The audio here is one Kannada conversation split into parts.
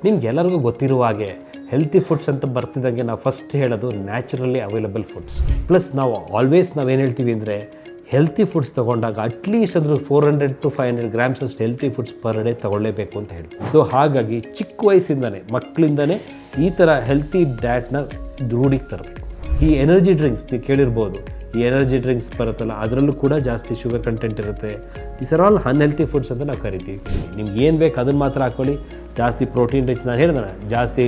ನಿಮ್ಗೆಲ್ಲರಿಗೂ ಗೊತ್ತಿರುವ ಹಾಗೆ ಹೆಲ್ತಿ ಫುಡ್ಸ್ ಅಂತ ಬರ್ತಿದ್ದಂಗೆ ನಾವು ಫಸ್ಟ್ ಹೇಳೋದು ನ್ಯಾಚುರಲಿ ಅವೈಲಬಲ್ ಫುಡ್ಸ್. ಪ್ಲಸ್ ನಾವೇನು ಹೇಳ್ತೀವಿ ಅಂದರೆ ಹೆಲ್ತಿ ಫುಡ್ಸ್ ತೊಗೊಂಡಾಗ ಅಟ್ಲೀಸ್ಟ್ ಅದ್ರ 400 to 500 ಗ್ರಾಮ್ಸ್ ಅಷ್ಟು ಹೆಲ್ತಿ ಫುಡ್ಸ್ ಪರ್ ಡೇ ತೊಗೊಳ್ಳೇಬೇಕು ಅಂತ ಹೇಳ್ತೀವಿ. ಸೊ ಹಾಗಾಗಿ ಚಿಕ್ಕ ವಯಸ್ಸಿಂದನೇ ಮಕ್ಕಳಿಂದನೇ ಈ ಥರ ಹೆಲ್ತಿ ಡಯಟ್ನ ರೂಢಿಗೆ ತರಬೇಕು. ಈ ಎನರ್ಜಿ ಡ್ರಿಂಕ್ಸ್ ನೀವು ಕೇಳಿರ್ಬೋದು, ಈ ಎನರ್ಜಿ ಡ್ರಿಂಕ್ಸ್ ಬರುತ್ತಲ್ಲ ಅದರಲ್ಲೂ ಕೂಡ ಜಾಸ್ತಿ ಶುಗರ್ ಕಂಟೆಂಟ್ ಇರುತ್ತೆ. These are all unhealthy foods ಅಂತ ನಾವು ಕರಿತೀವಿ. ನಿಮ್ಗೆ ಏನು ಬೇಕು ಅದನ್ನು ಮಾತ್ರ ಹಾಕ್ಕೊಳ್ಳಿ. ಜಾಸ್ತಿ ಪ್ರೋಟೀನ್ ರಿಚ್, ನಾನು ಹೇಳಿದೆ ಜಾಸ್ತಿ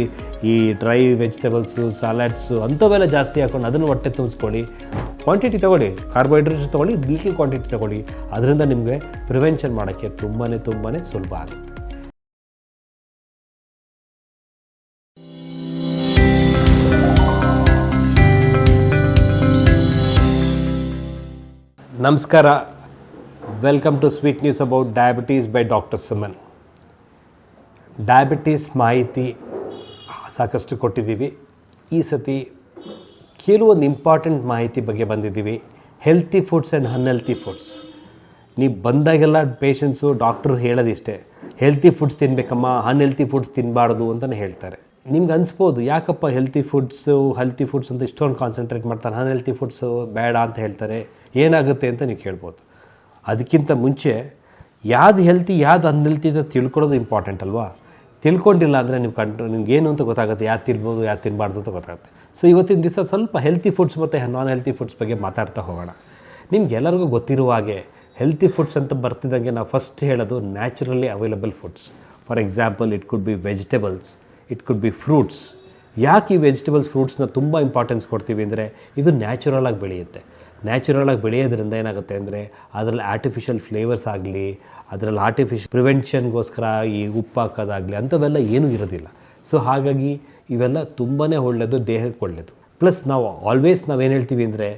ಈ ಡ್ರೈ ವೆಜಿಟೇಬಲ್ಸು, ಸಲಾಡ್ಸು ಅಂಥವೆಲ್ಲ ಜಾಸ್ತಿ ಹಾಕ್ಕೊಂಡು ಅದನ್ನು ಹೊಟ್ಟೆ ತುಂಬಿಸ್ಕೊಳ್ಳಿ. ಕ್ವಾಂಟಿಟಿ ತೊಗೊಳ್ಳಿ, ಕಾರ್ಬೋಹೈಡ್ರೇಟ್ಸ್ ತೊಗೊಳ್ಳಿ, ಲಿಟಲ್ ಕ್ವಾಂಟಿಟಿ ತೊಗೊಳ್ಳಿ. ಅದರಿಂದ ನಿಮಗೆ ಪ್ರಿವೆನ್ಷನ್ ಮಾಡೋಕ್ಕೆ ತುಂಬಾ ಸುಲಭ ಆಗುತ್ತೆ. ನಮಸ್ಕಾರ, welcome to Sweet News about diabetes by doctor Suman. Diabetes ಮಾಹಿತಿ ಸಾಕಷ್ಟು ಕೊಟ್ಟಿದ್ದೀವಿ. ಈ ಸತಿ ಕೆಲವೊಂದು ಇಂಪಾರ್ಟೆಂಟ್ ಮಾಹಿತಿ ಬಗ್ಗೆ ಬಂದಿದ್ದೀವಿ. Healthy foods and unhealthy foods. ನೀವು ಬಂದಾಗೆಲ್ಲ ಪೇಷಂಟ್ಸು ಡಾಕ್ಟ್ರು ಹೇಳೋದಿಷ್ಟೇ, ಹೆಲ್ತಿ ಫುಡ್ಸ್ ತಿನ್ನಬೇಕಮ್ಮ, ಅನ್ಹೆಲ್ತಿ ಫುಡ್ಸ್ ತಿನ್ನಬಾರ್ದು ಅಂತಲೇ ಹೇಳ್ತಾರೆ. ನಿಮ್ಗೆ ಅನಿಸ್ಬೋದು ಯಾಕಪ್ಪ ಹೆಲ್ತಿ ಫುಡ್ಸ್ ಅಂತ ಇಷ್ಟೊಂದು ಕಾನ್ಸಂಟ್ರೇಟ್ ಮಾಡ್ತಾರೆ, ಅನ್ಹೆಲ್ತಿ ಫುಡ್ಸು ಬೇಡ ಅಂತ ಹೇಳ್ತಾರೆ, ಏನಾಗುತ್ತೆ ಅಂತ ನೀವು ಕೇಳ್ಬೋದು. ಅದಕ್ಕಿಂತ ಮುಂಚೆ ಯಾವ್ದು ಹೆಲ್ತಿ ಯಾವ್ದು ಅನ್ಹೆಲ್ತಿ ಅಂತ ತಿಳ್ಕೊಳ್ಳೋದು ಇಂಪಾರ್ಟೆಂಟ್ ಅಲ್ವಾ? ತಿಳ್ಕೊಂಡಿಲ್ಲ ಅಂದರೆ ನಿಮ್ಗೇನು ಅಂತ ಗೊತ್ತಾಗುತ್ತೆ, ಯಾವ್ದು ತಿನ್ಬೋದು ಯಾವ್ದು ತಿನ್ನಬಾರ್ದು ಅಂತ ಗೊತ್ತಾಗುತ್ತೆ. ಸೊ ಇವತ್ತಿನ ದಿವಸ ಸ್ವಲ್ಪ ಹೆಲ್ತಿ ಫುಡ್ಸ್ ಮತ್ತು ನಾನ್ ಹೆಲ್ತಿ ಫುಡ್ಸ್ ಬಗ್ಗೆ ಮಾತಾಡ್ತಾ ಹೋಗೋಣ. ನಿಮ್ಗೆಲ್ಲರಿಗೂ ಗೊತ್ತಿರುವ ಹಾಗೆ ಹೆಲ್ತಿ ಫುಡ್ಸ್ ಅಂತ ಬರ್ತಿದ್ದಂಗೆ ನಾವು ಫಸ್ಟ್ ಹೇಳೋದು naturally available foods. For example, it could be vegetables, it could be fruits. ಯಾಕೆ ಈ ವೆಜಿಟೇಬಲ್ಸ್ ಫ್ರೂಟ್ಸ್ನ ತುಂಬ ಇಂಪಾರ್ಟೆನ್ಸ್ ಕೊಡ್ತೀವಿ ಅಂದರೆ ಇದು ನ್ಯಾಚುರಲಾಗಿ ಬೆಳೆಯುತ್ತೆ. ನ್ಯಾಚುರಲಾಗಿ ಬೆಳೆಯೋದ್ರಿಂದ ಏನಾಗುತ್ತೆ ಅಂದರೆ ಅದರಲ್ಲಿ ಆರ್ಟಿಫಿಷಿಯಲ್ ಫ್ಲೇವರ್ಸ್ ಆಗಲಿ, ಅದರಲ್ಲಿ ಆರ್ಟಿಫಿಷಿಯಲ್ ಪ್ರಿವೆನ್ಷನ್ಗೋಸ್ಕರ ಈ ಉಪ್ಪು ಹಾಕೋದಾಗಲಿ ಅಂಥವೆಲ್ಲ ಏನೂ ಇರೋದಿಲ್ಲ. ಸೊ ಹಾಗಾಗಿ ಇವೆಲ್ಲ ತುಂಬಾ ಒಳ್ಳೆಯದು, ದೇಹಕ್ಕೆ ಒಳ್ಳೆಯದು. ಪ್ಲಸ್ ನಾವೇನು ಹೇಳ್ತೀವಿ ಅಂದರೆ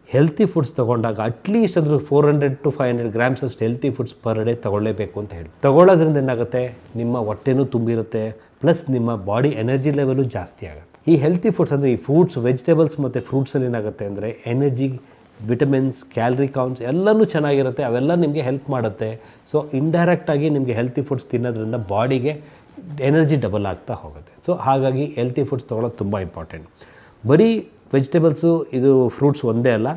ಹೆಲ್ತಿ ಫುಡ್ಸ್ ತೊಗೊಂಡಾಗ ಅಟ್ಲೀಸ್ಟ್ ಅದ್ರ 400 to 500 ಗ್ರಾಮ್ಸ್ ಅಷ್ಟು ಹೆಲ್ತಿ ಫುಡ್ಸ್ ಪರ್ ಡೇ ತೊಗೊಳ್ಳೇಬೇಕು ಅಂತ ಹೇಳಿ. ತೊಗೊಳ್ಳೋದ್ರಿಂದ ಏನಾಗುತ್ತೆ, ನಿಮ್ಮ ಹೊಟ್ಟೆನೂ ತುಂಬಿರುತ್ತೆ, ಪ್ಲಸ್ ನಿಮ್ಮ ಬಾಡಿ ಎನರ್ಜಿ ಲೆವೆಲು ಜಾಸ್ತಿ ಆಗುತ್ತೆ. ಈ ಹೆಲ್ತಿ ಫುಡ್ಸ್ ಅಂದರೆ ಈ ಫ್ರೂಟ್ಸ್, ವೆಜಿಟೇಬಲ್ಸ್ ಮತ್ತು ಫ್ರೂಟ್ಸಲ್ಲಿ ಏನಾಗುತ್ತೆ ಅಂದರೆ ಎನರ್ಜಿ, ವಿಟಮಿನ್ಸ್, ಕ್ಯಾಲರಿ ಕೌಂಟ್ಸ್ ಎಲ್ಲನೂ ಚೆನ್ನಾಗಿರುತ್ತೆ. ಅವೆಲ್ಲ ನಿಮಗೆ ಹೆಲ್ಪ್ ಮಾಡುತ್ತೆ. ಸೊ ಇಂಡೈರೆಕ್ಟಾಗಿ ನಿಮಗೆ ಹೆಲ್ತಿ ಫುಡ್ಸ್ ತಿನ್ನೋದ್ರಿಂದ ಬಾಡಿಗೆ ಎನರ್ಜಿ ಡಬಲ್ ಆಗ್ತಾ ಹೋಗುತ್ತೆ. ಸೊ ಹಾಗಾಗಿ ಹೆಲ್ತಿ ಫುಡ್ಸ್ ತೊಗೊಳೋದು ತುಂಬ ಇಂಪಾರ್ಟೆಂಟ್. ಬರೀ ವೆಜಿಟೇಬಲ್ಸು ಇದು ಫ್ರೂಟ್ಸ್ ಒಂದೇ ಅಲ್ಲ,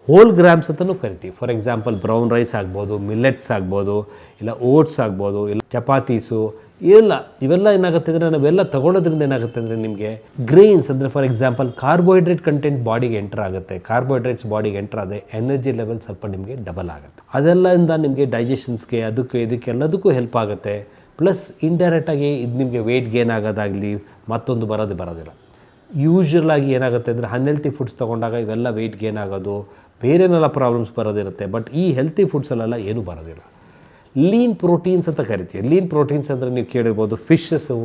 ಹೋಲ್ ಗ್ರಾಮ್ಸ್ ಅಂತಲೂ ಕರಿತೀವಿ. ಫಾರ್ ಎಕ್ಸಾಂಪಲ್ ಬ್ರೌನ್ ರೈಸ್ ಆಗ್ಬೋದು, ಮಿಲ್ಲೆಟ್ಸ್ ಆಗ್ಬೋದು, ಇಲ್ಲ ಓಟ್ಸ್ ಆಗ್ಬೋದು, ಇಲ್ಲ ಚಪಾತೀಸು, ಇವೆಲ್ಲ ಏನಾಗುತ್ತೆ ಅಂದರೆ ನಾವೆಲ್ಲ ತೊಗೊಳ್ಳೋದ್ರಿಂದ ಏನಾಗುತ್ತೆ ಅಂದರೆ ನಿಮಗೆ ಗ್ರೇನ್ಸ್ ಅಂದರೆ ಫಾರ್ ಎಕ್ಸಾಂಪಲ್ ಕಾರ್ಬೋಹೈಡ್ರೇಟ್ ಕಂಟೆಂಟ್ ಬಾಡಿಗೆ ಎಂಟರ್ ಆಗುತ್ತೆ. ಕಾರ್ಬೋಹೈಡ್ರೇಟ್ಸ್ ಬಾಡಿಗೆ ಎಂಟರ್ ಆದರೆ ಎನರ್ಜಿ ಲೆವೆಲ್ ಸ್ವಲ್ಪ ನಿಮಗೆ ಡಬಲ್ ಆಗುತ್ತೆ. ಅದೆಲ್ಲದಿಂದ ನಿಮಗೆ ಡೈಜೆಷನ್ಸ್ಗೆ ಇದಕ್ಕೆಲ್ಲದಕ್ಕೂ ಹೆಲ್ಪ್ ಆಗುತ್ತೆ. ಪ್ಲಸ್ ಇಂಡೈರೆಕ್ಟಾಗಿ ಇದು ನಿಮಗೆ ವೆಯ್ಟ್ ಗೇನ್ ಆಗೋದಾಗಲಿ ಮತ್ತೊಂದು ಬರೋದಿಲ್ಲ. ಯೂಶ್ವಲಾಗಿ ಏನಾಗುತ್ತೆ ಅಂದರೆ ಅನ್ಹೆಲ್ತಿ ಫುಡ್ಸ್ ತೊಗೊಂಡಾಗ ಇವೆಲ್ಲ ವೆಯ್ಟ್ ಗೇನ್ ಆಗೋದು, ಬೇರೆನೆಲ್ಲ ಪ್ರಾಬ್ಲಮ್ಸ್ ಬರೋದಿರುತ್ತೆ. ಬಟ್ ಈ ಹೆಲ್ತಿ ಫುಡ್ಸಲ್ಲೆಲ್ಲ ಏನೂ ಬರೋದಿಲ್ಲ. ಲೀನ್ ಪ್ರೋಟೀನ್ಸ್ ಅಂತ ಕರಿತೀವಿ. ಲೀನ್ ಪ್ರೋಟೀನ್ಸ್ ಅಂದರೆ ನೀವು ಕೇಳಿರ್ಬೋದು, ಫಿಶಸ್ಸು,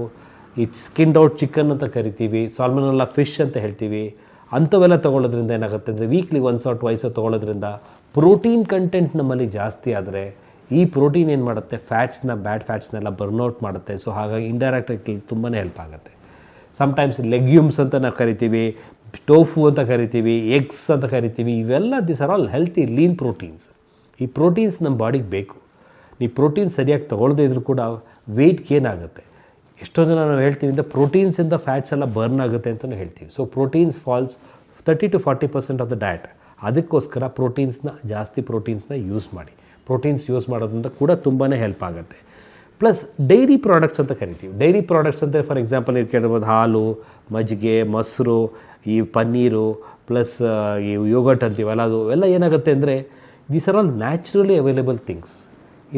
ಈ ಸ್ಕಿನ್ಡ್ ಔಟ್ ಚಿಕನ್ ಅಂತ ಕರಿತೀವಿ, ಸಾಲ್ಮನೆಲ್ಲಾ ಫಿಶ್ ಅಂತ ಹೇಳ್ತೀವಿ. ಅಂಥವೆಲ್ಲ ತೊಗೊಳ್ಳೋದ್ರಿಂದ ಏನಾಗುತ್ತೆ ಅಂದರೆ ವೀಕ್ಲಿ ಒನ್ಸ್ ಆರ್ ಟ್ವೈಸ್ ತೊಗೊಳ್ಳೋದ್ರಿಂದ ಪ್ರೋಟೀನ್ ಕಂಟೆಂಟ್ ನಮ್ಮಲ್ಲಿ ಜಾಸ್ತಿ ಆದರೆ ಈ ಪ್ರೋಟೀನ್ ಏನು ಮಾಡುತ್ತೆ, ಬ್ಯಾಡ್ ಫ್ಯಾಟ್ಸ್ನೆಲ್ಲ ಬರ್ನ್ಔಟ್ ಮಾಡುತ್ತೆ. ಸೊ ಹಾಗಾಗಿ ಇಂಡೈರೆಕ್ಟಾಗಿ ತುಂಬಾ ಹೆಲ್ಪ್ ಆಗುತ್ತೆ. ಸಮ್ಟೈಮ್ಸ್ ಲೆಗ್ಯೂಮ್ಸ್ ಅಂತ ನಾವು ಕರಿತೀವಿ, ಟೋಫು ಅಂತ ಕರಿತೀವಿ, ಎಗ್ಸ್ ಅಂತ ಕರಿತೀವಿ. ಇವೆಲ್ಲ this are all healthy lean proteins. ಈ ಪ್ರೋಟೀನ್ಸ್ ನಮ್ಮ ಬಾಡಿಗೆ ಬೇಕು. ಈ ಪ್ರೋಟೀನ್ ಸರಿಯಾಗಿ ತೊಗೊಳ್ಳದೇ ಇದ್ರೂ ಕೂಡ ವೆಯ್ಟ್ ಗೇನ್ ಆಗುತ್ತೆ. ಎಷ್ಟೋ ಜನ ನಾವು ಹೇಳ್ತೀವಿ ಅಂದರೆ ಪ್ರೋಟೀನ್ಸಿಂದ ಫ್ಯಾಟ್ಸ್ ಎಲ್ಲ ಬರ್ನ್ ಆಗುತ್ತೆ ಅಂತಲೂ ಹೇಳ್ತೀವಿ. So proteins falls 30 to 40% of the diet. ಅದಕ್ಕೋಸ್ಕರ ಜಾಸ್ತಿ ಪ್ರೋಟೀನ್ಸ್ನ ಯೂಸ್ ಮಾಡಿ. ಪ್ರೋಟೀನ್ಸ್ ಯೂಸ್ ಮಾಡೋದ್ರಿಂದ ಕೂಡ ತುಂಬಾ ಹೆಲ್ಪ್ ಆಗುತ್ತೆ. ಪ್ಲಸ್ ಡೈರಿ ಪ್ರಾಡಕ್ಟ್ಸ್ ಅಂತ ಕರಿತೀವಿ. ಡೈರಿ ಪ್ರಾಡಕ್ಟ್ಸ್ ಅಂದರೆ ಫಾರ್ ಎಕ್ಸಾಂಪಲ್ ನೀವು ಕೇಳಿರ್ಬೋದು, ಹಾಲು, ಮಜ್ಜಿಗೆ, ಮೊಸರು, ಈ ಪನ್ನೀರು, ಪ್ಲಸ್ ಈ ಯೋಗಟ್ ಅಂತೀವಲ್ಲ, ಅವೆಲ್ಲ ಏನಾಗುತ್ತೆ ಅಂದರೆ these are all naturally available things.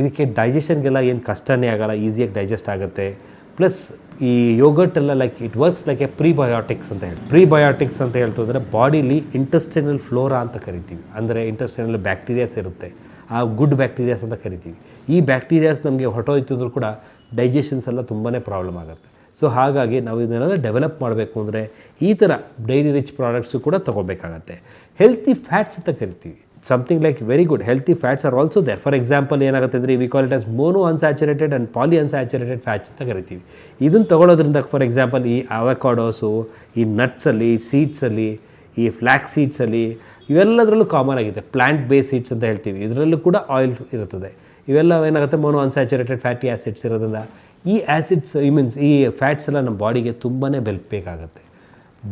ಇದಕ್ಕೆ ಡೈಜೆಷನ್ಗೆಲ್ಲ ಏನು ಕಷ್ಟನೇ ಆಗೋಲ್ಲ, ಈಸಿಯಾಗಿ ಡೈಜೆಸ್ಟ್ ಆಗುತ್ತೆ. ಪ್ಲಸ್ ಈ ಯೋಗಟ್ ಎಲ್ಲ it works like A prebiotics ಅಂತ ಹೇಳ್ತಂದರೆ ಬಾಡಿಲಿ ಇಂಟೆಸ್ಟೈನಲ್ ಫ್ಲೋರಾ ಅಂತ ಕರಿತೀವಿ. ಅಂದರೆ ಇಂಟೆಸ್ಟೈನಲ್ ಬ್ಯಾಕ್ಟೀರಿಯಾಸ್ ಇರುತ್ತೆ, ಆ ಗುಡ್ ಬ್ಯಾಕ್ಟೀರಿಯಾಸ್ ಅಂತ ಕರಿತೀವಿ. ಈ ಬ್ಯಾಕ್ಟೀರಿಯಾಸ್ ನಮಗೆ ಹೊಟ್ಟೋಯ್ತಿದ್ರು ಕೂಡ ಡೈಜೆಷನ್ಸ್ ಎಲ್ಲ ತುಂಬಾ ಪ್ರಾಬ್ಲಮ್ ಆಗುತ್ತೆ. ಸೊ ಹಾಗಾಗಿ ನಾವು ಇದನ್ನೆಲ್ಲ ಡೆವಲಪ್ ಮಾಡಬೇಕು ಅಂದರೆ ಈ ಥರ ಡೈರಿ ರಿಚ್ ಪ್ರಾಡಕ್ಟ್ಸು ಕೂಡ ತೊಗೋಬೇಕಾಗತ್ತೆ. ಹೆಲ್ತಿ ಫ್ಯಾಟ್ಸ್ ಅಂತ ಕರಿತೀವಿ. something like very good healthy fats are also there. For example, ಏನಾಗುತ್ತೆ ಅಂದರೆ we call it as mono unsaturated and poly unsaturated fats ಅಂತ ಕರಿತೀವಿ. ಇದನ್ನು ತಗೊಳ್ಳೋದ್ರಿಂದ ಫಾರ್ ಎಕ್ಸಾಂಪಲ್ ಈ ಅವಕಾಡೋಸು, ಈ ನಟ್ಸಲ್ಲಿ, ಸೀಡ್ಸಲ್ಲಿ, ಈ ಫ್ಲ್ಯಾಕ್ಸ್ ಸೀಡ್ಸಲ್ಲಿ ಇವೆಲ್ಲದರಲ್ಲೂ ಕಾಮನ್ ಆಗಿದೆ. ಪ್ಲಾಂಟ್ ಬೇಸ್ ಸೀಡ್ಸ್ ಅಂತ ಹೇಳ್ತೀವಿ. ಇದರಲ್ಲೂ ಕೂಡ ಆಯಿಲ್ ಇರುತ್ತದೆ. ಇವೆಲ್ಲ ಏನಾಗುತ್ತೆ, ಮೋನೋ ಅನ್ಸ್ಯಾಚುರೇಟೆಡ್ ಫ್ಯಾಟಿ ಆ್ಯಸಿಡ್ಸ್ ಇರೋದ್ರಿಂದ ಈ ಆ್ಯಸಿಡ್ಸ್ ಈ ಫ್ಯಾಟ್ಸ್ ಎಲ್ಲ ನಮ್ಮ ಬಾಡಿಗೆ ತುಂಬಾ ಬೇಕಾಗುತ್ತೆ.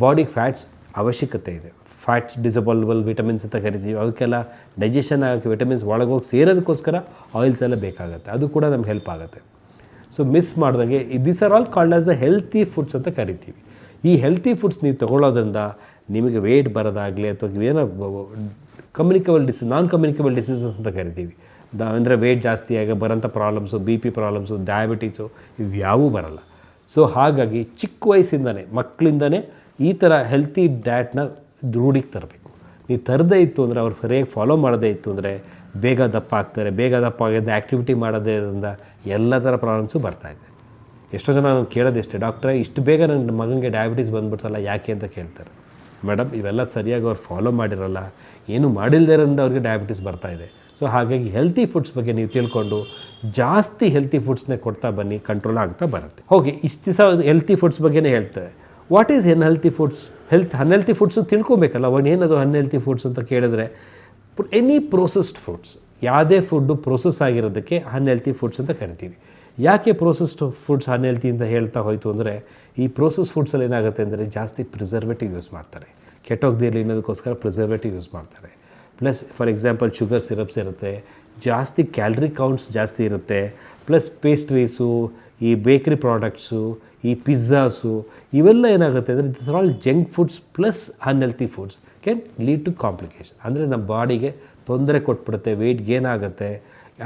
ಬಾಡಿಗೆ ಫ್ಯಾಟ್ಸ್ ಅವಶ್ಯಕತೆ ಇದೆ. ಫ್ಯಾಟ್ಸ್ ಡಿಸಬಲ್ಬಲ್ ವಿಟಮಿನ್ಸ್ ಅಂತ ಕರಿತೀವಿ, ಅವಕ್ಕೆಲ್ಲ ಡೈಜೆಷನ್ ಆಗೋಕ್ಕೆ ವಿಟಮಿನ್ಸ್ ಒಳಗೋಗಿ ಸೇರೋದಕ್ಕೋಸ್ಕರ ಆಯಿಲ್ಸ್ ಎಲ್ಲ ಬೇಕಾಗುತ್ತೆ, ಅದು ಕೂಡ ನಮ್ಗೆ ಹೆಲ್ಪ್ ಆಗುತ್ತೆ. ಸೊ ಮಿಸ್ ಮಾಡ್ದಂಗೆ these are all called as the healthy foods ಅಂತ ಕರಿತೀವಿ. ಈ ಹೆಲ್ತಿ ಫುಡ್ಸ್ ನೀವು ತೊಗೊಳ್ಳೋದ್ರಿಂದ ನಿಮಗೆ ವೇಟ್ ಬರೋದಾಗಲಿ ಅಥವಾ ಏನೋ ಕಮ್ಯುನಿಕಬಲ್ ಡಿಸೀಸ್, ನಾನ್ ಕಮ್ಯುನಿಕಬಲ್ ಡಿಸೀಸಸ್ ಅಂತ ಕರಿತೀವಿ, ಅಂದರೆ ವೇಟ್ ಜಾಸ್ತಿ ಆಗಿ ಬರೋಂಥ ಪ್ರಾಬ್ಲಮ್ಸು, BP ಪ್ರಾಬ್ಲಮ್ಸು, ಡಯಾಬಿಟೀಸು ಇವ್ಯಾವೂ ಬರಲ್ಲ. ಸೊ ಹಾಗಾಗಿ ಚಿಕ್ಕ ವಯಸ್ಸಿಂದನೇ ಮಕ್ಕಳಿಂದನೇ ಈ ಥರ ಹೆಲ್ತಿ ಡಯಟ್ನ ರೂಢಿಗೆ ತರಬೇಕು. ನೀವು ತರದೇ ಇತ್ತು ಅಂದರೆ ಅವ್ರು ಸರಿಯಾಗಿ ಫಾಲೋ ಮಾಡದೇ ಇತ್ತು ಅಂದರೆ ಬೇಗ ದಪ್ಪ ಆಗ್ತಾರೆ. ಬೇಗ ದಪ್ಪ ಆಗಿದ್ದ ಆ್ಯಕ್ಟಿವಿಟಿ ಮಾಡೋದ್ರಿಂದ ಎಲ್ಲ ಥರ ಪ್ರಾಬ್ಲಮ್ಸು ಬರ್ತಾಯಿದೆ. ಎಷ್ಟೋ ಜನ ನಾನು ಕೇಳೋದಿಷ್ಟೇ, ಡಾಕ್ಟ್ರೇ ಇಷ್ಟು ಬೇಗ ನನ್ನ ಮಗನಿಗೆ ಡಯಾಬಿಟೀಸ್ ಬಂದುಬಿಡ್ತಲ್ಲ ಯಾಕೆ ಅಂತ ಕೇಳ್ತಾರೆ. ಮೇಡಮ್ ಇವೆಲ್ಲ ಸರಿಯಾಗಿ ಅವ್ರು ಫಾಲೋ ಮಾಡಿರಲ್ಲ, ಏನು ಮಾಡಿಲ್ದಿರೋದ್ರಿಂದ ಅವ್ರಿಗೆ ಡಯಾಬಿಟೀಸ್ ಬರ್ತಾಯಿದೆ. ಸೊ ಹಾಗಾಗಿ ಹೆಲ್ತಿ ಫುಡ್ಸ್ ಬಗ್ಗೆ ನೀವು ತಿಳ್ಕೊಂಡು ಜಾಸ್ತಿ ಹೆಲ್ತಿ ಫುಡ್ಸ್ನೇ ಕೊಡ್ತಾ ಬನ್ನಿ, ಕಂಟ್ರೋಲ್ ಆಗ್ತಾ ಬರುತ್ತೆ. ಓಕೆ, ಇಷ್ಟು ದಿವಸ ಹೆಲ್ತಿ ಫುಡ್ಸ್ ಬಗ್ಗೆನೇ ಹೇಳ್ತಾರೆ. What is unhealthy foods? Unhealthy foods ತಿಳ್ಕೊಬೇಕಲ್ಲ, ಏನದು ಅನ್ಹೆಲ್ತಿ ಫುಡ್ಸ್ ಅಂತ ಕೇಳಿದ್ರೆ, ಎನಿ ಪ್ರೋಸೆಸ್ಡ್ ಫುಡ್ಸ್, ಯಾವುದೇ ಫುಡ್ಡು ಪ್ರೋಸೆಸ್ ಆಗಿರೋದಕ್ಕೆ ಅನ್ಹೆಲ್ತಿ ಫುಡ್ಸ್ ಅಂತ ಕರಿತೀವಿ. ಯಾಕೆ ಪ್ರೋಸೆಸ್ಡ್ ಫುಡ್ಸ್ ಅನ್ಹೆಲ್ತಿ ಅಂತ ಹೇಳ್ತಾ ಹೋಯಿತು ಅಂದರೆ, ಈ ಪ್ರೋಸೆಸ್ ಫುಡ್ಸಲ್ಲಿ ಏನಾಗುತ್ತೆ ಅಂದರೆ ಜಾಸ್ತಿ ಪ್ರಿಸರ್ವೇಟಿವ್ ಯೂಸ್ ಮಾಡ್ತಾರೆ, ಕೆಟ್ಟೋಗದಿರಲಿ ಅನ್ನೋದಕ್ಕೋಸ್ಕರ ಪ್ರಿಸರ್ವೇಟಿವ್ ಯೂಸ್ ಮಾಡ್ತಾರೆ. Plus for example sugar syrups ಇರುತ್ತೆ, ಜಾಸ್ತಿ ಕ್ಯಾಲರಿ ಕೌಂಟ್ಸ್ ಜಾಸ್ತಿ ಇರುತ್ತೆ, ಪ್ಲಸ್ ಪೇಸ್ಟ್ರೀಸು, ಈ ಬೇಕ್ರಿ ಪ್ರಾಡಕ್ಟ್ಸು, ಈ ಪಿಜ್ಜಾಸು, ಇವೆಲ್ಲ ಏನಾಗುತ್ತೆ ಅಂದರೆ this are all junk foods plus unhealthy foods can lead to complication. ಅಂದರೆ ನಮ್ಮ ಬಾಡಿಗೆ ತೊಂದರೆ ಕೊಟ್ಬಿಡುತ್ತೆ, ವೆಯ್ಟ್ ಗೇನ್ ಆಗುತ್ತೆ,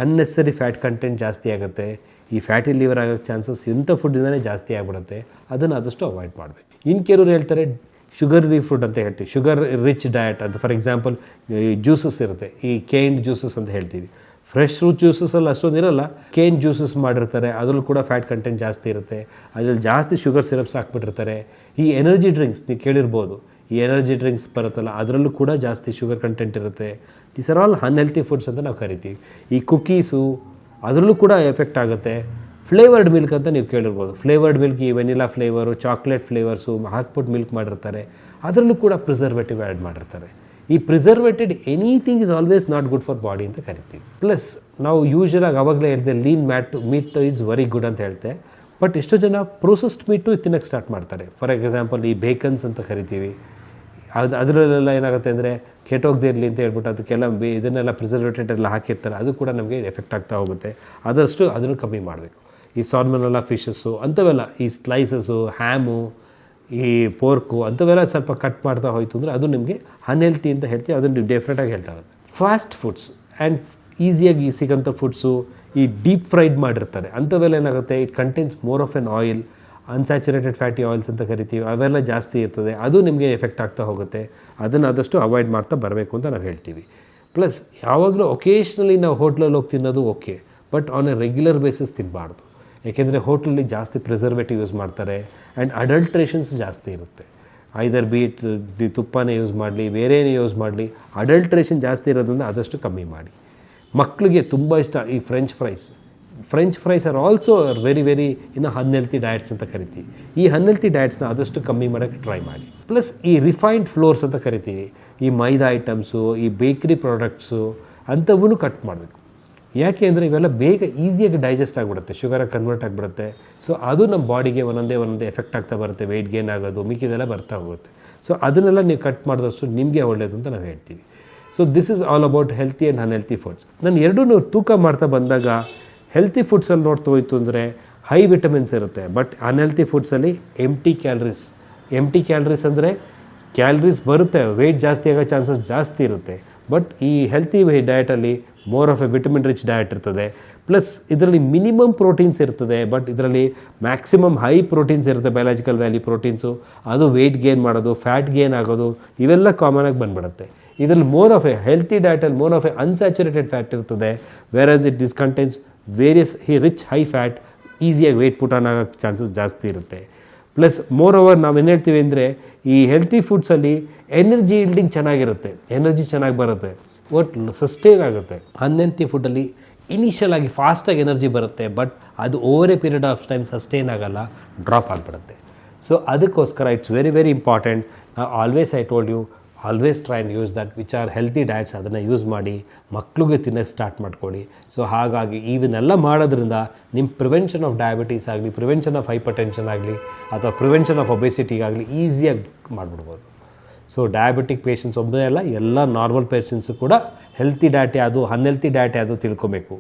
ಅನ್ನೆಸರಿ ಫ್ಯಾಟ್ ಕಂಟೆಂಟ್ ಜಾಸ್ತಿ ಆಗುತ್ತೆ, ಈ ಫ್ಯಾಟಿ ಲಿವರ್ ಆಗೋಕ್ಕೆ ಚಾನ್ಸಸ್ ಇಂಥ ಫುಡ್ಡಿಂದಲೇ ಜಾಸ್ತಿ ಆಗಿಬಿಡುತ್ತೆ. ಅದನ್ನು ಆದಷ್ಟು ಅವಾಯ್ಡ್ ಮಾಡಬೇಕು. ಇನ್ನು ಕೆಲವರು ಹೇಳ್ತಾರೆ ಶುಗರ್ ಫ್ರೀ ಫುಡ್ ಅಂತ ಹೇಳ್ತೀವಿ, ಶುಗರ್ ರಿಚ್ ಡಯಟ್ ಅಂತ. ಫಾರ್ ಎಕ್ಸಾಂಪಲ್ ಈ ಜ್ಯೂಸಸ್ ಇರುತ್ತೆ, ಈ ಕೇನ್ಡ್ ಜ್ಯೂಸಸ್ ಅಂತ ಹೇಳ್ತೀವಿ. ಫ್ರೆಶ್ ಫ್ರೂಟ್ ಜ್ಯೂಸಸ್ಸಲ್ಲಿ ಅಷ್ಟೊಂದು ಇರೋಲ್ಲ, ಕೇನ್ ಜ್ಯೂಸಸ್ ಮಾಡಿರ್ತಾರೆ, ಅದರಲ್ಲೂ ಕೂಡ ಫ್ಯಾಟ್ ಕಂಟೆಂಟ್ ಜಾಸ್ತಿ ಇರುತ್ತೆ, ಅದರಲ್ಲಿ ಜಾಸ್ತಿ ಶುಗರ್ ಸಿರಪ್ಸ್ ಹಾಕ್ಬಿಟ್ಟಿರ್ತಾರೆ. ಈ ಎನರ್ಜಿ ಡ್ರಿಂಕ್ಸ್ ನೀವು ಕೇಳಿರ್ಬೋದು, ಈ ಎನರ್ಜಿ ಡ್ರಿಂಕ್ಸ್ ಬರುತ್ತಲ್ಲ ಅದರಲ್ಲೂ ಕೂಡ ಜಾಸ್ತಿ ಶುಗರ್ ಕಂಟೆಂಟ್ ಇರುತ್ತೆ. These are all unhealthy foods ಅಂತ ನಾವು ಕರಿತೀವಿ. ಈ ಕುಕೀಸು ಅದರಲ್ಲೂ ಕೂಡ ಎಫೆಕ್ಟ್ ಆಗುತ್ತೆ. ಫ್ಲೇವರ್ಡ್ ಮಿಲ್ಕ್ ಅಂತ ನೀವು ಕೇಳಿರ್ಬೋದು, ಫ್ಲೇವರ್ಡ್ ಮಿಲ್ಕ್, ಈ ವೆನಿಲಾ ಫ್ಲೇವರು, ಚಾಕ್ಲೇಟ್ ಫ್ಲೇವರ್ಸು ಹಾಕ್ಬಿಟ್ಟು ಮಿಲ್ಕ್ ಮಾಡಿರ್ತಾರೆ, ಅದರಲ್ಲೂ ಕೂಡ ಪ್ರಿಸರ್ವೇಟಿವ್ ಆ್ಯಡ್ ಮಾಡಿರ್ತಾರೆ. ಈ preservated anything is always not good for body ಅಂತ ಕರಿತೀವಿ. ಪ್ಲಸ್ ನಾವು ಯೂಶ್ವಲಾಗಿ ಅವಾಗಲೇ ಹೇಳಿದೆ lean meat is very good ಅಂತ ಹೇಳ್ತೆ, ಬಟ್ ಎಷ್ಟೋ ಜನ ಪ್ರೋಸೆಸ್ಡ್ ಮೀಟು ತಿನ್ನೋಕ್ಕೆ ಸ್ಟಾರ್ಟ್ ಮಾಡ್ತಾರೆ. ಫಾರ್ ಎಕ್ಸಾಂಪಲ್ ಈ ಬೇಕನ್ಸ್ ಅಂತ ಕರಿತೀವಿ, ಅದರಲ್ಲೆಲ್ಲ ಏನಾಗುತ್ತೆ ಅಂದರೆ ಕೆಟ್ಟೋಗದಿರಲಿ ಅಂತ ಹೇಳ್ಬಿಟ್ಟು ಅದಕ್ಕೆಲ್ಲ ಇದನ್ನೆಲ್ಲ ಪ್ರಿಸರ್ವೇಟೆಡ್ ಎಲ್ಲ ಹಾಕಿರ್ತಾರೆ, ಅದು ಕೂಡ ನಮಗೆ ಎಫೆಕ್ಟ್ ಆಗ್ತಾ ಹೋಗುತ್ತೆ. ಆದಷ್ಟು ಅದನ್ನು ಕಮ್ಮಿ ಮಾಡಬೇಕು. ಈ ಸಾಲ್ಮನೆಲ್ಲಾ ಫಿಶಸ್ಸು ಅಂಥವೆಲ್ಲ, ಈ ಸ್ಲೈಸಸ್ಸು, ಹ್ಯಾಮು, ಈ ಪೋರ್ಕು ಅಂಥವೆಲ್ಲ ಸ್ವಲ್ಪ ಕಟ್ ಮಾಡ್ತಾ ಹೋಯ್ತು ಅಂದರೆ ಅದು ನಿಮಗೆ ಅನ್ಹೆಲ್ತಿ ಅಂತ ಹೇಳ್ತೀವಿ, ಅದನ್ನು ಡೆಫಿನೆಟಾಗಿ ಹೇಳ್ತಾ ಹೋಗುತ್ತೆ. ಫಾಸ್ಟ್ ಫುಡ್ಸ್ ಆ್ಯಂಡ್ ಈಸಿಯಾಗಿ ಸಿಗೋಂಥ ಫುಡ್ಸು, ಈ ಡೀಪ್ ಫ್ರೈಡ್ ಮಾಡಿರ್ತಾರೆ ಅಂಥವೆಲ್ಲ ಏನಾಗುತ್ತೆ, it contains more of N oil, unsaturated fatty oils ಅಂತ ಕರಿತೀವಿ, ಅವೆಲ್ಲ ಜಾಸ್ತಿ ಇರ್ತದೆ, ಅದು ನಿಮಗೆ ಎಫೆಕ್ಟ್ ಆಗ್ತಾ ಹೋಗುತ್ತೆ. ಅದನ್ನು ಆದಷ್ಟು ಅವಾಯ್ಡ್ ಮಾಡ್ತಾ ಬರಬೇಕು ಅಂತ ನಾವು ಹೇಳ್ತೀವಿ. ಪ್ಲಸ್ ಯಾವಾಗಲೂ ಒಕೇಶ್ನಲಿ ನಾವು ಹೋಟ್ಲಲ್ಲಿ ಹೋಗಿ ತಿನ್ನೋದು okay, but on A regular basis ತಿನ್ನಬಾರ್ದು. ಏಕೆಂದರೆ ಹೋಟ್ಲಲ್ಲಿ ಜಾಸ್ತಿ ಪ್ರಿಸರ್ವೇಟಿವ್ ಯೂಸ್ ಮಾಡ್ತಾರೆ ಆ್ಯಂಡ್ ಅಡಲ್ಟ್ರೇಷನ್ಸ್ ಜಾಸ್ತಿ ಇರುತ್ತೆ. ಐದರ್ ಬೀಟ್ ತುಪ್ಪನೇ ಯೂಸ್ ಮಾಡಲಿ, ಬೇರೆನೇ ಯೂಸ್ ಮಾಡಲಿ, ಅಡಲ್ಟ್ರೇಷನ್ ಜಾಸ್ತಿ ಇರೋದ್ರಿಂದ ಆದಷ್ಟು ಕಮ್ಮಿ ಮಾಡಿ. ಮಕ್ಕಳಿಗೆ ತುಂಬ ಇಷ್ಟ ಈ French fries are also very unhealthy diets ಅಂತ ಕರಿತೀವಿ. ಈ ಅನ್ಹೆಲ್ತಿ ಡಯಟ್ಸ್ನ ಆದಷ್ಟು ಕಮ್ಮಿ ಮಾಡೋಕ್ಕೆ ಟ್ರೈ ಮಾಡಿ. ಪ್ಲಸ್ ಈ ರಿಫೈನ್ಡ್ ಫ್ಲೋರ್ಸ್ ಅಂತ ಕರಿತೀವಿ, ಈ ಮೈದಾ ಐಟಮ್ಸು, ಈ ಬೇಕ್ರಿ ಪ್ರಾಡಕ್ಟ್ಸು ಅಂಥವೂ ಕಟ್ ಮಾಡಬೇಕು. ಯಾಕೆ ಅಂದರೆ ಇವೆಲ್ಲ ಬೇಗ ಈಸಿಯಾಗಿ ಡೈಜೆಸ್ಟ್ ಆಗಿಬಿಡುತ್ತೆ, ಶುಗರಾಗಿ ಕನ್ವರ್ಟ್ ಆಗಿಬಿಡುತ್ತೆ. ಸೊ ಅದು ನಮ್ಮ ಬಾಡಿಗೆ ಒಂದೊಂದೇ ಎಫೆಕ್ಟ್ ಆಗ್ತಾ ಬರುತ್ತೆ, ವೆಯ್ಟ್ ಗೇನ್ ಆಗೋದು, ಮಿಕ್ಕಿದೆಲ್ಲ ಬರ್ತಾ ಹೋಗುತ್ತೆ. ಸೊ ಅದನ್ನೆಲ್ಲ ನೀವು ಕಟ್ ಮಾಡಿದಷ್ಟು ನಿಮಗೆ ಒಳ್ಳೆಯದು ಅಂತ ನಾವು ಹೇಳ್ತೀವಿ. So this is all about healthy and unhealthy foods. ನಾನು ಎರಡೂ ತೂಕ ಮಾಡ್ತಾ ಬಂದಾಗ ಹೆಲ್ತಿ ಫುಡ್ಸಲ್ಲಿ ನೋಡ್ತಾ ಹೋಯ್ತು ಅಂದರೆ ಹೈ ವಿಟಮಿನ್ಸ್ ಇರುತ್ತೆ, ಬಟ್ ಅನ್ಹೆಲ್ತಿ ಫುಡ್ಸಲ್ಲಿ ಎಂಟಿ ಕ್ಯಾಲರೀಸ್ ಅಂದರೆ ಕ್ಯಾಲರೀಸ್ ಬರುತ್ತೆ, ವೆಯ್ಟ್ ಜಾಸ್ತಿ ಆಗೋ ಚಾನ್ಸಸ್ ಜಾಸ್ತಿ ಇರುತ್ತೆ. ಬಟ್ ಈ ಹೆಲ್ತಿ ಡಯಟಲ್ಲಿ more of a vitamin rich diet ಇರ್ತದೆ. ಪ್ಲಸ್ ಇದರಲ್ಲಿ ಮಿನಿಮಮ್ ಪ್ರೋಟೀನ್ಸ್ ಇರ್ತದೆ, ಬಟ್ ಇದರಲ್ಲಿ ಮ್ಯಾಕ್ಸಿಮಮ್ ಹೈ ಪ್ರೋಟೀನ್ಸ್ ಇರುತ್ತೆ, ಬಯಾಲಜಿಕಲ್ ವ್ಯಾಲ್ಯೂ ಪ್ರೋಟೀನ್ಸು. ಅದು ವೆಯ್ಟ್ ಗೇನ್ ಮಾಡೋದು, ಫ್ಯಾಟ್ ಗೇನ್ ಆಗೋದು, ಇವೆಲ್ಲ ಕಾಮನಾಗಿ ಬಂದ್ಬಿಡುತ್ತೆ. ಇದರಲ್ಲಿ ಮೋರ್ ಆಫ್ ಎ ಹೆಲ್ತಿ ಡಯಟಲ್ಲಿ more of a unsaturated fat ಇರ್ತದೆ, where it dish contains various rich high fat, ಈಸಿಯಾಗಿ ವೆಯ್ಟ್ ಪುಟ್ ಆನ್ ಆಗೋಕ್ಕೆ ಚಾನ್ಸಸ್ ಜಾಸ್ತಿ ಇರುತ್ತೆ. ಪ್ಲಸ್ ಮೋರ್ ಓವರ್ ನಾವೇನು ಹೇಳ್ತೀವಿ ಅಂದರೆ ಈ ಹೆಲ್ತಿ ಫುಡ್ಸಲ್ಲಿ ಎನರ್ಜಿ ಇಲ್ಡಿಂಗ್ ಚೆನ್ನಾಗಿರುತ್ತೆ, ಎನರ್ಜಿ ಚೆನ್ನಾಗಿ ಬರುತ್ತೆ, ಒಟ್ಟು ಸಸ್ಟೈನ್ ಆಗುತ್ತೆ. ಅನ್ಹೆಲ್ತಿ ಫುಡ್ಡಲ್ಲಿ ಇನಿಷಿಯಲ್ ಆಗಿ ಫಾಸ್ಟಾಗಿ ಎನರ್ಜಿ ಬರುತ್ತೆ, ಬಟ್ ಅದು over a period of time sustain ಆಗಲ್ಲ, ಡ್ರಾಪ್ ಆಗಿಬಿಡುತ್ತೆ. ಸೊ ಅದಕ್ಕೋಸ್ಕರ it's very important. Always I told you, always try and use that which are healthy diets. ಅದನ್ನು ಯೂಸ್ ಮಾಡಿ ಮಕ್ಳಿಗೆ ತಿನ್ನೋಕ್ಕೆ ಸ್ಟಾರ್ಟ್ ಮಾಡ್ಕೊಳ್ಳಿ. ಸೊ ಹಾಗಾಗಿ ಇವನ್ನೆಲ್ಲ ಮಾಡೋದ್ರಿಂದ ನಿಮ್ಮ ಪ್ರಿವೆನ್ಷನ್ ಆಫ್ ಡಯಾಬಿಟೀಸ್ ಆಗಲಿ, ಪ್ರಿವೆನ್ಷನ್ ಆಫ್ ಹೈಪರ್ ಟೆನ್ಷನ್ ಆಗಲಿ, ಅಥವಾ ಪ್ರಿವೆನ್ಷನ್ ಆಫ್ ಒಬೆಸಿಟಿಗಾಗಲಿ ಈಸಿಯಾಗಿ ಮಾಡಿಬಿಡ್ಬೋದು. ಸೊ ಡಯಾಬಿಟಿಕ್ ಪೇಷಂಟ್ಸ್ ಒಬ್ಬನೇ ಅಲ್ಲ, ಎಲ್ಲ ನಾರ್ಮಲ್ ಪೇಷಂಟ್ಸು ಕೂಡ ಹೆಲ್ತಿ ಡಯಟ್ ಯಾವುದು, ಅನ್ಹೆಲ್ತಿ ಡಯಟ್ ಯಾವುದು ತಿಳ್ಕೊಬೇಕು.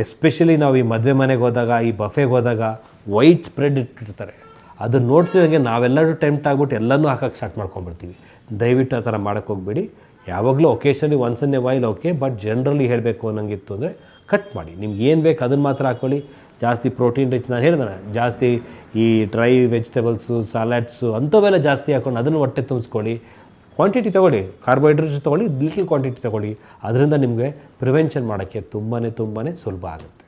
ಎಸ್ಪೆಷಲಿ ನಾವು ಈ ಮದುವೆ ಮನೆಗೆ ಹೋದಾಗ, ಈ ಬಫೆಗೆ ಹೋದಾಗ ವೈಟ್ ಸ್ಪ್ರೆಡ್ ಇಟ್ಟಿರ್ತಾರೆ. ಅದನ್ನು ನೋಡ್ತಿದ್ದಂಗೆ ನಾವೆಲ್ಲರೂ ಟೆಂಪ್ಟ್ ಆಗ್ಬಿಟ್ಟು ಎಲ್ಲನೂ ಹಾಕೋಕ್ಕೆ ಸ್ಟಾರ್ಟ್ ಮಾಡ್ಕೊಂಡ್ಬಿಡ್ತೀವಿ. ದಯವಿಟ್ಟು ಆ ಥರ ಮಾಡೋಕ್ಕೆ ಹೋಗ್ಬೇಡಿ. ಯಾವಾಗಲೂ ಒಕೇಶನ್ಲಿ once in a while okay, but generally ಹೇಳಬೇಕು ಅನ್ನೋಂಗಿತ್ತು ಅಂದರೆ ಕಟ್ ಮಾಡಿ. ನಿಮ್ಗೆ ಏನು ಬೇಕು ಅದನ್ನು ಮಾತ್ರ ಹಾಕ್ಕೊಳ್ಳಿ. ಜಾಸ್ತಿ ಪ್ರೋಟೀನ್ ರಿಚ್, ನಾನು ಹೇಳಿದೆ ಜಾಸ್ತಿ ಈ ಡ್ರೈ ವೆಜಿಟೇಬಲ್ಸು, ಸಲಾಡ್ಸು ಅಂಥವೆಲ್ಲ ಜಾಸ್ತಿ ಹಾಕ್ಕೊಂಡು ಅದನ್ನು ಹೊಟ್ಟೆ ತುಂಬಿಸ್ಕೊಳ್ಳಿ. ಕ್ವಾಂಟಿಟಿ ತೊಗೊಳ್ಳಿ, ಕಾರ್ಬೋಹೈಡ್ರೇಟ್ಸ್ ತೊಗೊಳ್ಳಿ, ಲಿಟಲ್ ಕ್ವಾಂಟಿಟಿ ತೊಗೊಳ್ಳಿ. ಅದರಿಂದ ನಿಮಗೆ ಪ್ರಿವೆನ್ಷನ್ ಮಾಡೋಕ್ಕೆ ತುಂಬಾ ಸುಲಭ ಆಗುತ್ತೆ.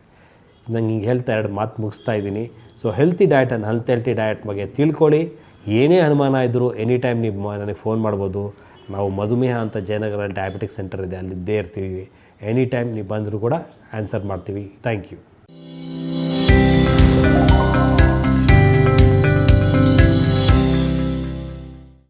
ನಂಗೆ ಹಿಂಗೆ ಹೇಳ್ತಾ 2 ಮಾತು ಮುಗಿಸ್ತಾ ಇದ್ದೀನಿ. So healthy diet and unhealthy diet ಬಗ್ಗೆ ತಿಳ್ಕೊಳ್ಳಿ. ಏನೇ ಅನುಮಾನ ಇದ್ದರೂ ಎನಿ ಟೈಮ್ ನೀವು ನನಗೆ ಫೋನ್ ಮಾಡ್ಬೋದು. ನಾವು ಮಧುಮೇಹ ಅಂತ ಜಯನಗರ ಡಯಾಬಿಟಿಕ್ ಸೆಂಟರ್ ಇದೆ, ಅಲ್ಲಿದ್ದೇ ಇರ್ತೀವಿ. ಎನಿ ಟೈಮ್ ನೀವು ಬಂದರೂ ಕೂಡ ಆನ್ಸರ್ ಮಾಡ್ತೀವಿ. Thank you.